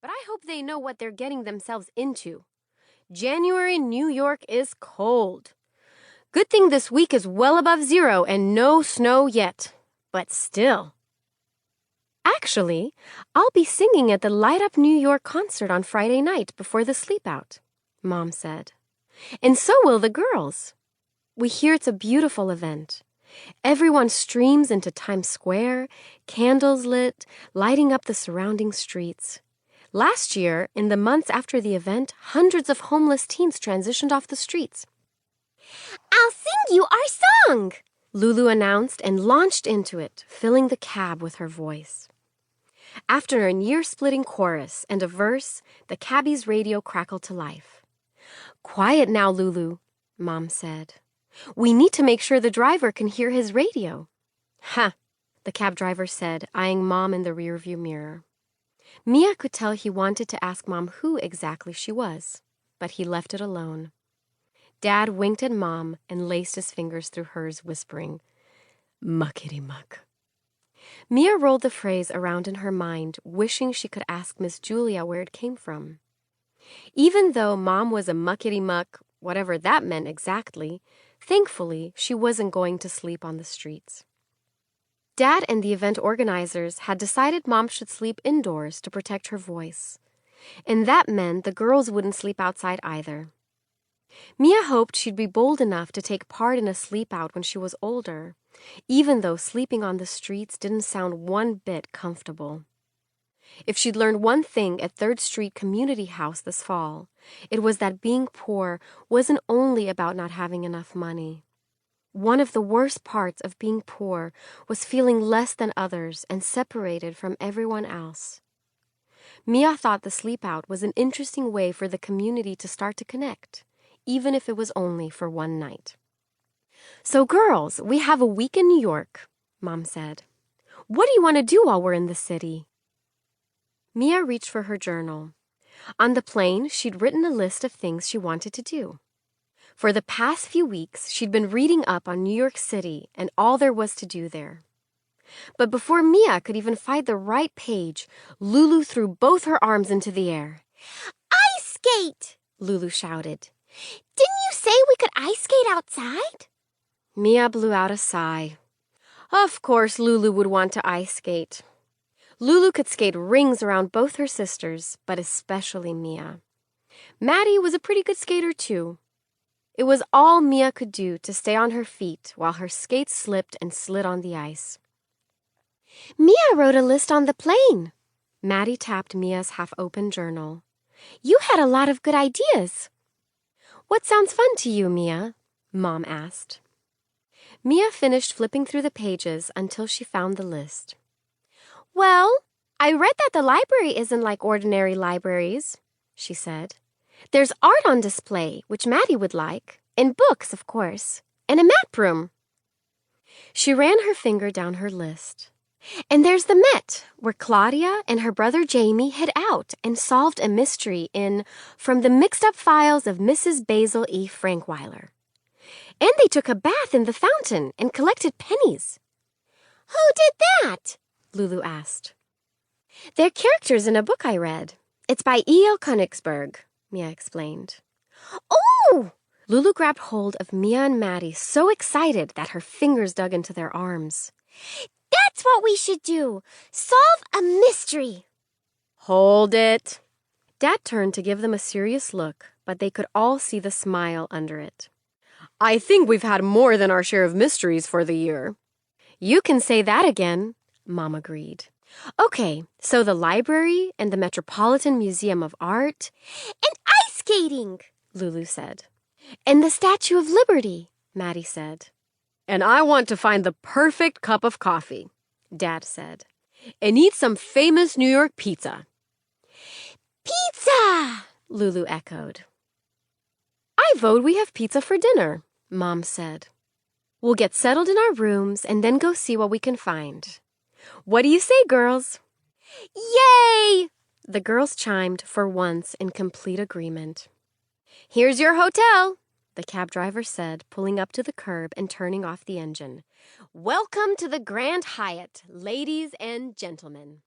but I hope they know what they're getting themselves into. January in New York is cold. Good thing this week is well above zero and no snow yet, but still. Actually, I'll be singing at the Light Up New York concert on Friday night before the sleep out, Mom said. And so will the girls. We hear it's a beautiful event. Everyone streams into Times Square, candles lit, lighting up the surrounding streets. Last year, in the months after the event, hundreds of homeless teens transitioned off the streets. I'll sing you our song, Lulu announced and launched into it, filling the cab with her voice. After an ear-splitting chorus and a verse, the cabbie's radio crackled to life. Quiet now, Lulu, Mom said. We need to make sure the driver can hear his radio. Ha, the cab driver said, eyeing Mom in the rearview mirror. Mia could tell he wanted to ask Mom who exactly she was, but he left it alone. Dad winked at Mom and laced his fingers through hers, whispering, "Muckety-muck." Mia rolled the phrase around in her mind, wishing she could ask Miss Julia where it came from. Even though Mom was a muckety-muck, whatever that meant exactly, thankfully she wasn't going to sleep on the streets. Dad and the event organizers had decided Mom should sleep indoors to protect her voice, and that meant the girls wouldn't sleep outside either. Mia hoped she'd be bold enough to take part in a sleep out when she was older, even though sleeping on the streets didn't sound one bit comfortable. If she'd learned one thing at 3rd Street Community House this fall, it was that being poor wasn't only about not having enough money. One of the worst parts of being poor was feeling less than others and separated from everyone else. Mia thought the sleep out was an interesting way for the community to start to connect, even if it was only for one night. So girls, we have a week in New York, Mom said. What do you want to do while we're in the city? Mia reached for her journal. On the plane, she'd written a list of things she wanted to do. For the past few weeks, she'd been reading up on New York City and all there was to do there. But before Mia could even find the right page, Lulu threw both her arms into the air. Ice skate, Lulu shouted. Didn't you say we could ice skate outside? Mia blew out a sigh. Of course Lulu would want to ice skate. Lulu could skate rings around both her sisters, but especially Mia. Maddie was a pretty good skater too. It was all Mia could do to stay on her feet while her skates slipped and slid on the ice. Mia wrote a list on the plane. Maddie tapped Mia's half-open journal. You had a lot of good ideas. What sounds fun to you, Mia? Mom asked. Mia finished flipping through the pages until she found the list. Well, I read that the library isn't like ordinary libraries, she said. There's art on display, which Maddie would like, and books, of course, and a map room. She ran her finger down her list. And there's the Met, where Claudia and her brother Jamie hid out and solved a mystery in From the Mixed-Up Files of Mrs. Basil E. Frankweiler. And they took a bath in the fountain and collected pennies. Who did that? Lulu asked. They're characters in a book I read. It's by E.L. Königsberg, Mia explained. Oh! Lulu grabbed hold of Mia and Maddie, so excited that her fingers dug into their arms. That's what we should do. Solve a mystery. Hold it. Dad turned to give them a serious look, but they could all see the smile under it. I think we've had more than our share of mysteries for the year. You can say that again, Mom agreed. Okay, so the library and the Metropolitan Museum of Art. And ice skating, Lulu said. And the Statue of Liberty, Maddie said. And I want to find the perfect cup of coffee, Dad said. And eat some famous New York pizza. Pizza, Lulu echoed. I vote we have pizza for dinner, Mom said. We'll get settled in our rooms and then go see what we can find. What do you say, girls? Yay! The girls chimed for once in complete agreement. Here's your hotel, the cab driver said, pulling up to the curb and turning off the engine. Welcome to the Grand Hyatt, ladies and gentlemen.